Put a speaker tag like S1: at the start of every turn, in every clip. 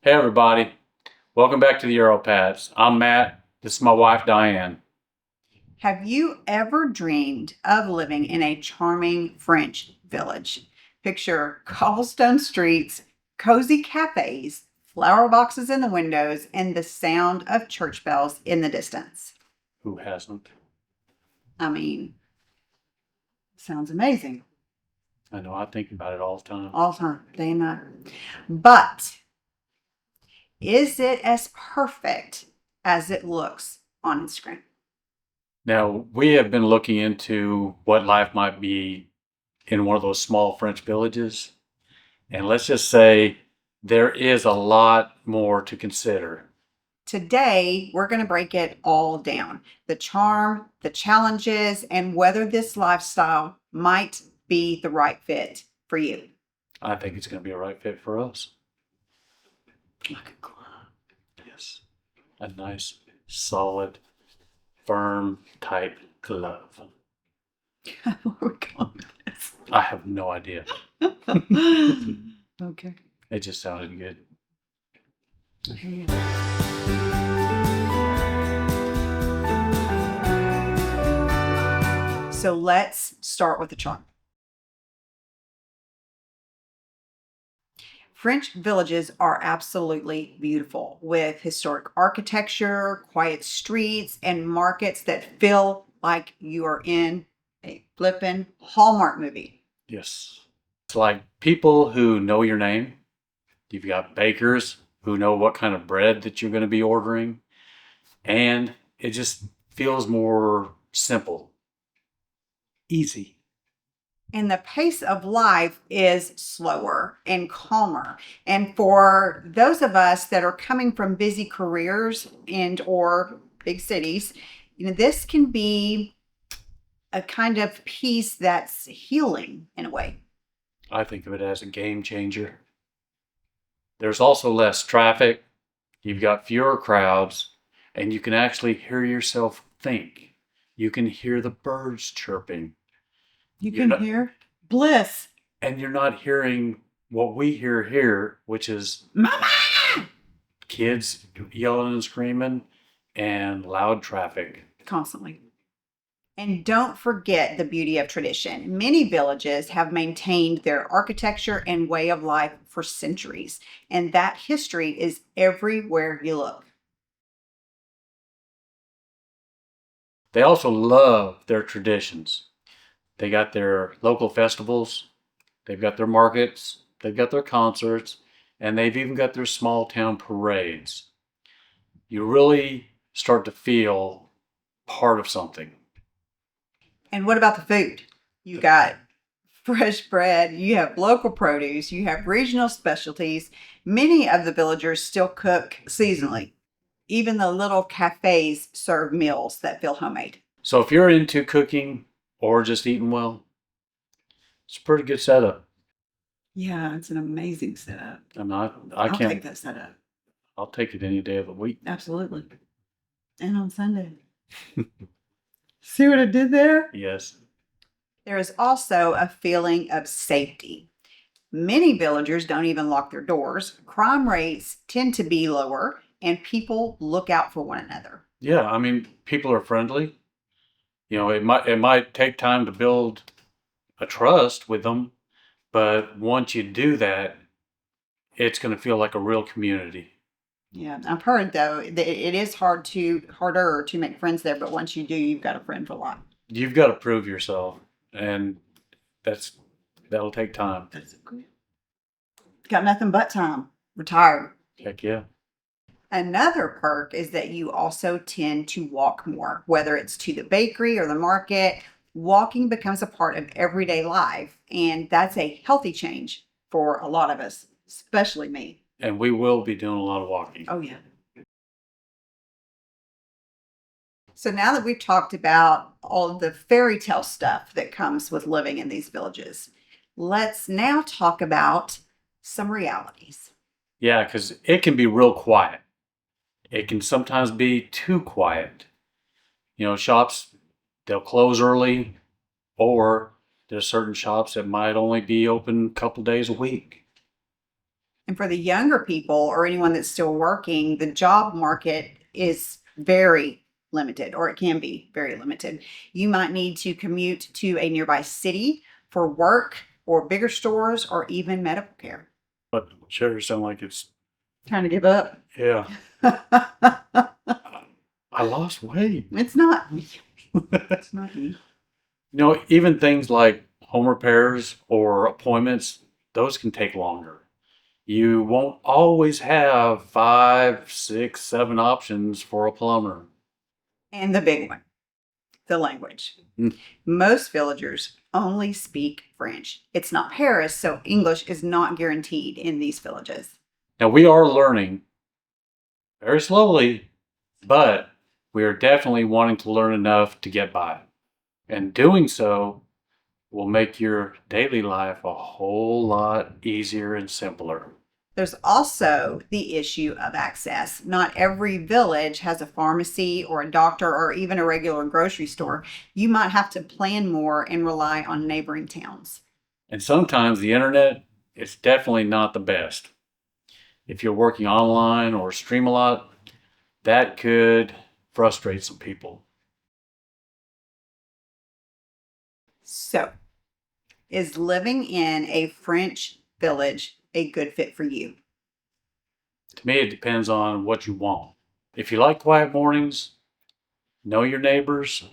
S1: Hey everybody, welcome back to the Expats. I'm Matt. This is my wife Diane.
S2: Have you ever dreamed of living in a charming French village? Picture cobblestone streets, cozy cafes, flower boxes in the windows, and the sound of church bells in the distance.
S1: Who hasn't?
S2: I mean, sounds amazing.
S1: I know I think about it all the time.
S2: All the time, day and night. But is it as perfect as it looks on Instagram?
S1: Now, we have been looking into what life might be in one of those small French villages. And let's just say there is a lot more to consider.
S2: Today, we're going to break it all down: the charm, the challenges, and whether this lifestyle might be the right fit for you.
S1: I think it's going to be a right fit for us.
S2: Like a glove.
S1: Yes. A nice, solid, firm, tight glove.
S2: Where are we going with this?
S1: I have no idea.
S2: Okay.
S1: It just sounded good.
S2: So let's start with the charm. French villages are absolutely beautiful with historic architecture, quiet streets, and markets that feel like you are in a flippin' Hallmark movie.
S1: Yes. It's like people who know your name. You've got bakers who know what kind of bread that you're going to be ordering. And it just feels more simple, easy.
S2: And the pace of life is slower and calmer. And for those of us that are coming from busy careers and or big cities, this can be a kind of peace that's healing in a way.
S1: I think of it as a game changer. There's also less traffic. You've got fewer crowds, and you can actually hear yourself think. You can hear the birds chirping.
S2: You
S1: You're
S2: can
S1: not,
S2: hear bliss.
S1: and you're not hearing what we hear here, which is
S2: Mama!
S1: kids yelling and screaming and loud traffic.
S2: Constantly. And don't forget the beauty of tradition. Many villages have maintained their architecture and way of life for centuries, and that history is everywhere you look.
S1: They also love their traditions. They got their local festivals, they've got their markets, they've got their concerts, and they've even got their small town parades. You really start to feel part of something.
S2: And what about the food? You got fresh bread, you have local produce, you have regional specialties. Many of the villagers still cook seasonally. Even the little cafes serve meals that feel homemade.
S1: So if you're into cooking or just eating well, it's a pretty good setup.
S2: Yeah, it's an amazing setup.
S1: I
S2: I'll take
S1: can't,
S2: that setup.
S1: I'll take it any day of the week.
S2: Absolutely. And on Sunday. See what I did there?
S1: Yes.
S2: There is also a feeling of safety. Many villagers don't even lock their doors. Crime rates tend to be lower, and people look out for one another.
S1: Yeah, I mean, people are friendly. You know, it might take time to build a trust with them, but once you do that, it's going to feel like a real community.
S2: Yeah, I've heard though that it is harder to make friends there, but once you do, you've got a friend for life.
S1: You've got to prove yourself, and that's that'll take time.
S2: That's good. Got nothing but time. Retired.
S1: Heck yeah.
S2: Another perk is that you also tend to walk more, whether it's to the bakery or the market. Walking becomes a part of everyday life, and that's a healthy change for a lot of us, especially me.
S1: And we will be doing a lot of walking.
S2: Oh, yeah. So now that we've talked about all of the fairy tale stuff that comes with living in these villages, let's now talk about some realities.
S1: Yeah, because it can be real quiet. It can sometimes be too quiet. You know, shops, they'll close early, or there's certain shops that might only be open a couple days a week.
S2: And for the younger people or anyone that's still working, the job market is very limited, or it can be very limited. You might need to commute to a nearby city for work or bigger stores or even medical care.
S1: But sure, sound like it's,
S2: Trying to give up.
S1: yeah. I lost weight.
S2: It's not. It's not you.
S1: Even things like home repairs or appointments, those can take longer. You won't always have 5, 6, 7 options for a plumber.
S2: And the big one, the language.
S1: Mm.
S2: Most villagers only speak French. It's not Paris, so English is not guaranteed in these villages.
S1: Now, we are learning very slowly, but we are definitely wanting to learn enough to get by. And doing so will make your daily life a whole lot easier and simpler.
S2: There's also the issue of access. Not every village has a pharmacy or a doctor or even a regular grocery store. You might have to plan more and rely on neighboring towns.
S1: And sometimes the internet is definitely not the best. If you're working online or stream a lot, that could frustrate some people.
S2: So, is living in a French village a good fit for you?
S1: To me, it depends on what you want. If you like quiet mornings, know your neighbors,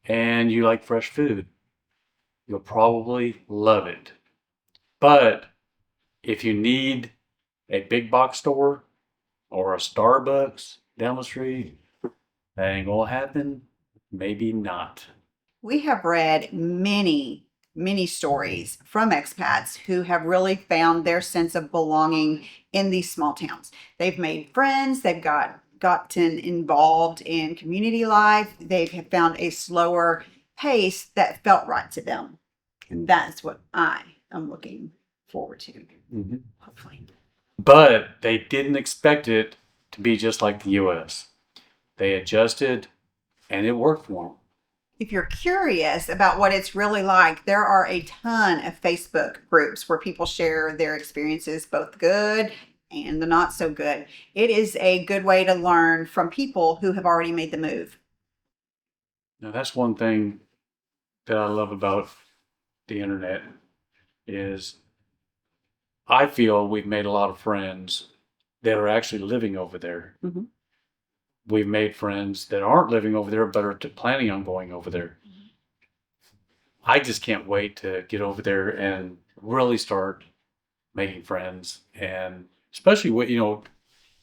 S1: and you like fresh food, you'll probably love it. But if you need a big box store or a Starbucks down the street, that ain't gonna happen. Maybe not.
S2: We have read many stories from expats who have really found their sense of belonging in these small towns. They've made friends, they've gotten involved in community life, they've found a slower pace that felt right to them. And that's what I am looking forward to,
S1: Mm-hmm.
S2: hopefully.
S1: But they didn't expect it to be just like the US. They adjusted and it worked for them.
S2: If you're curious about what it's really like, there are a ton of Facebook groups where people share their experiences, both good and the not so good. It is a good way to learn from people who have already made the move.
S1: Now, that's one thing that I love about the internet is I feel we've made a lot of friends that are actually living over there.
S2: Mhm.
S1: We've made friends that aren't living over there but are planning on going over there. I just can't wait to get over there and really start making friends. And especially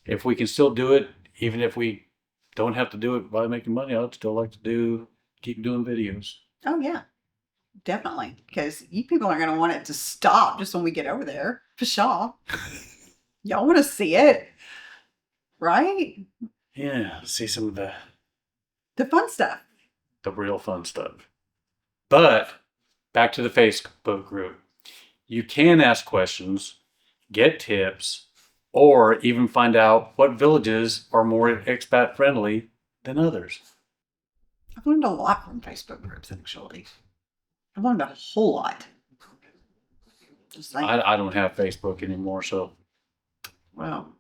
S1: if we can still do it, even if we don't have to do it by making money, I'd still like to keep doing videos.
S2: Oh, yeah, definitely. Because you people aren't going to want it to stop just when we get over there, for sure. Y'all want to see it, right?
S1: Yeah, see some of
S2: The fun stuff.
S1: the real fun stuff. But back to the Facebook group. You can ask questions, get tips, or even find out what villages are more expat friendly than others.
S2: I've learned a lot from Facebook groups, actually. I've learned a whole lot. Just like,
S1: I don't have Facebook anymore, so
S2: well,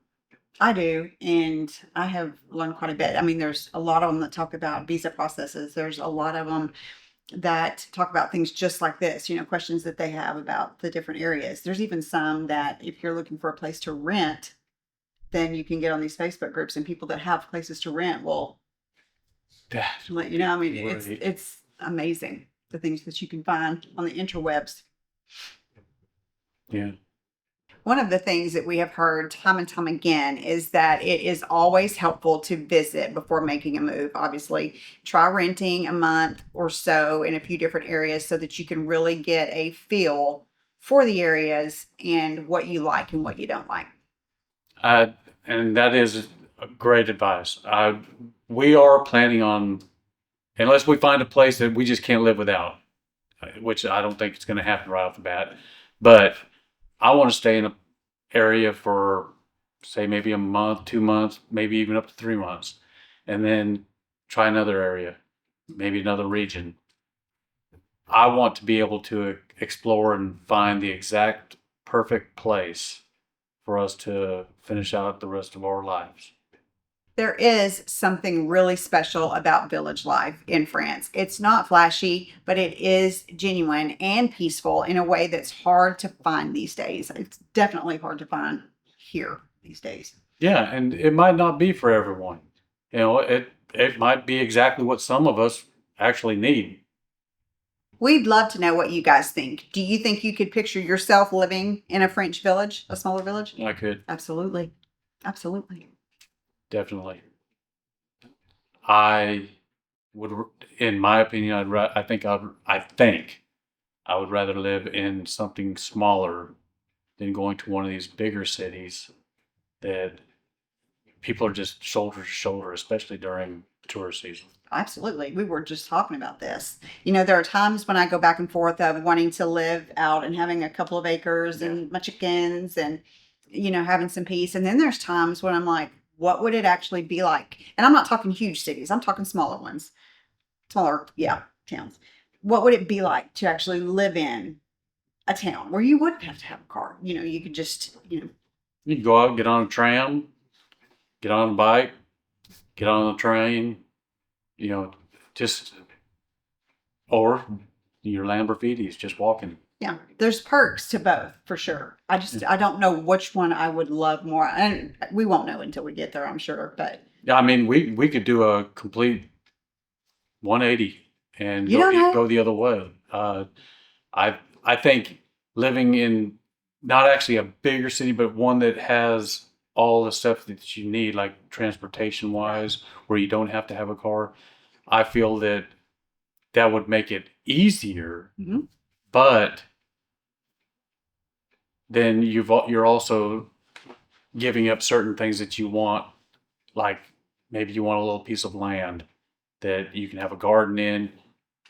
S2: I do, and I have learned quite a bit. I mean, there's a lot of them that talk about visa processes. There's a lot of them that talk about things just like this, questions that they have about the different areas. There's even some that if you're looking for a place to rent, then you can get on these Facebook groups, and people that have places to rent will let you know. I mean, it's amazing the things that you can find on the interwebs.
S1: yeah.
S2: One of the things that we have heard time and time again is that it is always helpful to visit before making a move. Obviously, try renting a month or so in a few different areas so that you can really get a feel for the areas and what you like and what you don't like.
S1: And that is great advice. We are planning on, unless we find a place that we just can't live without, which I don't think it's going to happen right off the bat, but I want to stay in an area for, say, maybe a month, 2 months, maybe even up to 3 months, and then try another area, maybe another region. I want to be able to explore and find the exact perfect place for us to finish out the rest of our lives.
S2: There is something really special about village life in France. It's not flashy, but it is genuine and peaceful in a way that's hard to find these days. It's definitely hard to find here these days.
S1: Yeah, and it might not be for everyone. It might be exactly what some of us actually need.
S2: We'd love to know what you guys think. Do you think you could picture yourself living in a French village, a smaller village?
S1: I could
S2: Absolutely. Absolutely.
S1: definitely. I would, in my opinion, I think I would rather live in something smaller than going to one of these bigger cities that people are just shoulder to shoulder, especially during tourist season.
S2: Absolutely. We were just talking about this. You know, there are times when I go back and forth of wanting to live out and having a couple of acres and my chickens and, you know, having some peace. And then there's times when I'm like, what would it actually be like? And I'm not talking huge cities, I'm talking smaller ones, smaller, yeah, towns. What would it be like to actually live in a town where you wouldn't have to have a car? You know, you could just, you know,
S1: You can go out, get on a tram, get on a bike, get on a train, just, or your Lamborghinis, just walking.
S2: yeah, there's perks to both for sure. I don't know which one I would love more. And we won't know until we get there, I'm sure. But
S1: Yeah, I mean, we could do a complete 180 and
S2: you don't know.
S1: go the other way. I think living in not actually a bigger city, but one that has all the stuff that you need, like transportation wise, where you don't have to have a car. I feel that that would make it easier,
S2: Mhm.
S1: but then you're also giving up certain things that you want, like maybe you want a little piece of land that you can have a garden in,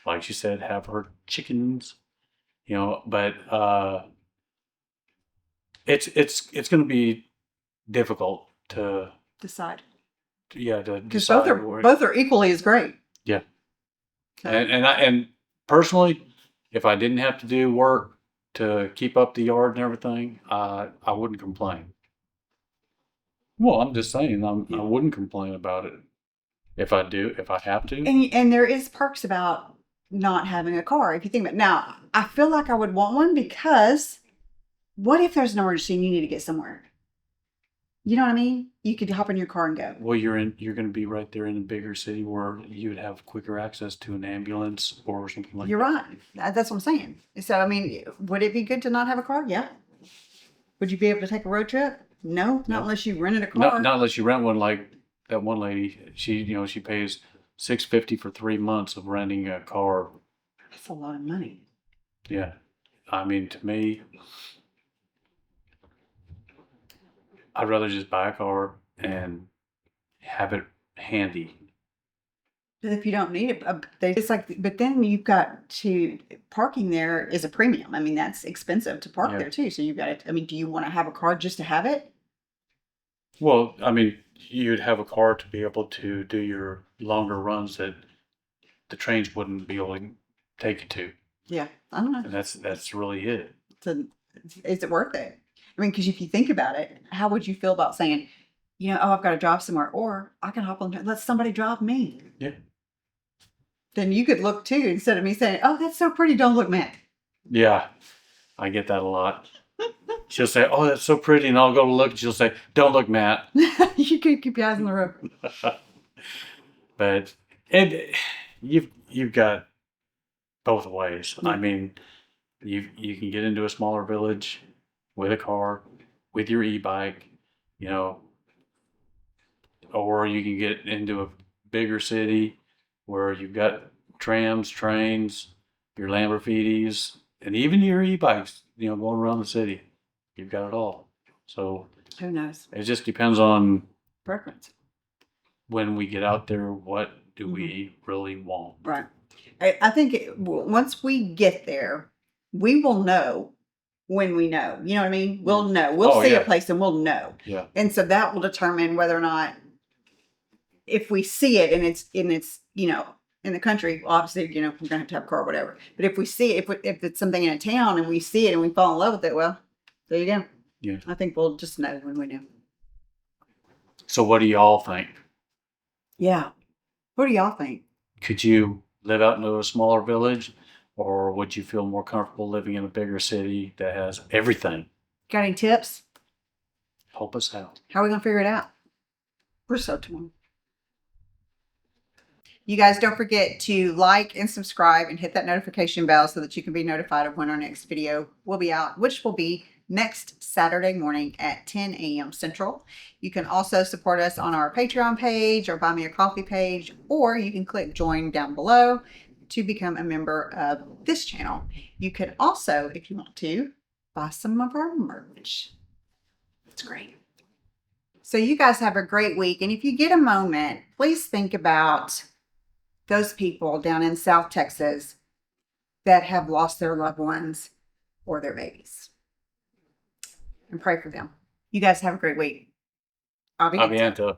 S1: like she said, have her chickens, but it's going to be difficult to
S2: Decide.
S1: yeah to
S2: Because
S1: decide where.
S2: both are equally as great.
S1: Yeah.
S2: So,
S1: And personally, if I didn't have to do work to keep up the yard and everything, I wouldn't complain. Well, I'm just saying, I wouldn't complain about it if I have to.
S2: and there is perks about not having a car if you think about it. Now, I feel like I would want one because what if there's an emergency and you need to get somewhere? You know what I mean? You could hop in your car and go.
S1: Well, you're going to be right there in a bigger city where you would have quicker access to an ambulance or something like
S2: You're
S1: that.
S2: right. That's what I'm saying. So, I mean, would it be good to not have a car? Yeah. Would you be able to take a road trip? No, not unless you rented a car.
S1: Not unless you rent one, like that one lady. She pays $650 for 3 months of renting a car.
S2: That's a lot of money.
S1: Yeah, I mean, to me, I'd rather just buy a car and have it handy.
S2: But if you don't need it, it's like, but then you've got to, parking there is a premium. I mean, that's expensive to park
S1: Yeah.
S2: there too. So you've got to, I mean, do you want to have a car just to have it?
S1: Well, I mean, you'd have a car to be able to do your longer runs that the trains wouldn't be able to take you to,
S2: Yeah. I don't know.
S1: and that's really it.
S2: So, is it worth it? I mean, because if you think about it, how would you feel about saying, you know, oh, I've got to drive somewhere, or I can hop on, let somebody drive me.
S1: Yeah.
S2: Then you could look too, instead of me saying, oh, that's so pretty, don't look mad.
S1: Yeah, I get that a lot. She'll say, "Oh, that's so pretty," and I'll go to look, and she'll say, "Don't look, Matt."
S2: You can keep your eyes on the road.
S1: But you've got both ways. I mean, you can get into a smaller village with a car, with your e-bike, you know, or you can get into a bigger city where you've got trams, trains, your Lamborghinis, and even your e-bikes, going around the city. You've got it all. So
S2: Who knows?
S1: it just depends on
S2: Preference.
S1: when we get out there, what do we really want?
S2: Right. I think once we get there, we will know when we know. You know what I mean? We'll know. We'll
S1: Oh,
S2: see
S1: yeah.
S2: a place and we'll know.
S1: Yeah.
S2: And so that will determine whether or not, if we see it and it's in the country, well, obviously, we're gonna have to have a car or whatever. But if we see it, if it's something in a town and we see it and we fall in love with it, well, there you go.
S1: Yeah.
S2: I think we'll just know when we know.
S1: So what do y'all think?
S2: Yeah. What do y'all think?
S1: Could you live out in a smaller village, or would you feel more comfortable living in a bigger city that has everything?
S2: Got any tips?
S1: Help us out.
S2: How are we going to figure it out? We're so torn. You guys don't forget to like and subscribe and hit that notification bell so that you can be notified of when our next video will be out, which will be next Saturday morning at 10 a.m. Central. You can also support us on our Patreon page or Buy Me a Coffee page, or you can click join down below to become a member of this channel. You can also, if you want to, buy some of our merch. It's great. So you guys have a great week. And if you get a moment, please think about those people down in South Texas that have lost their loved ones or their babies. And pray for them. You guys have a great week. Aviento.
S1: Aviento.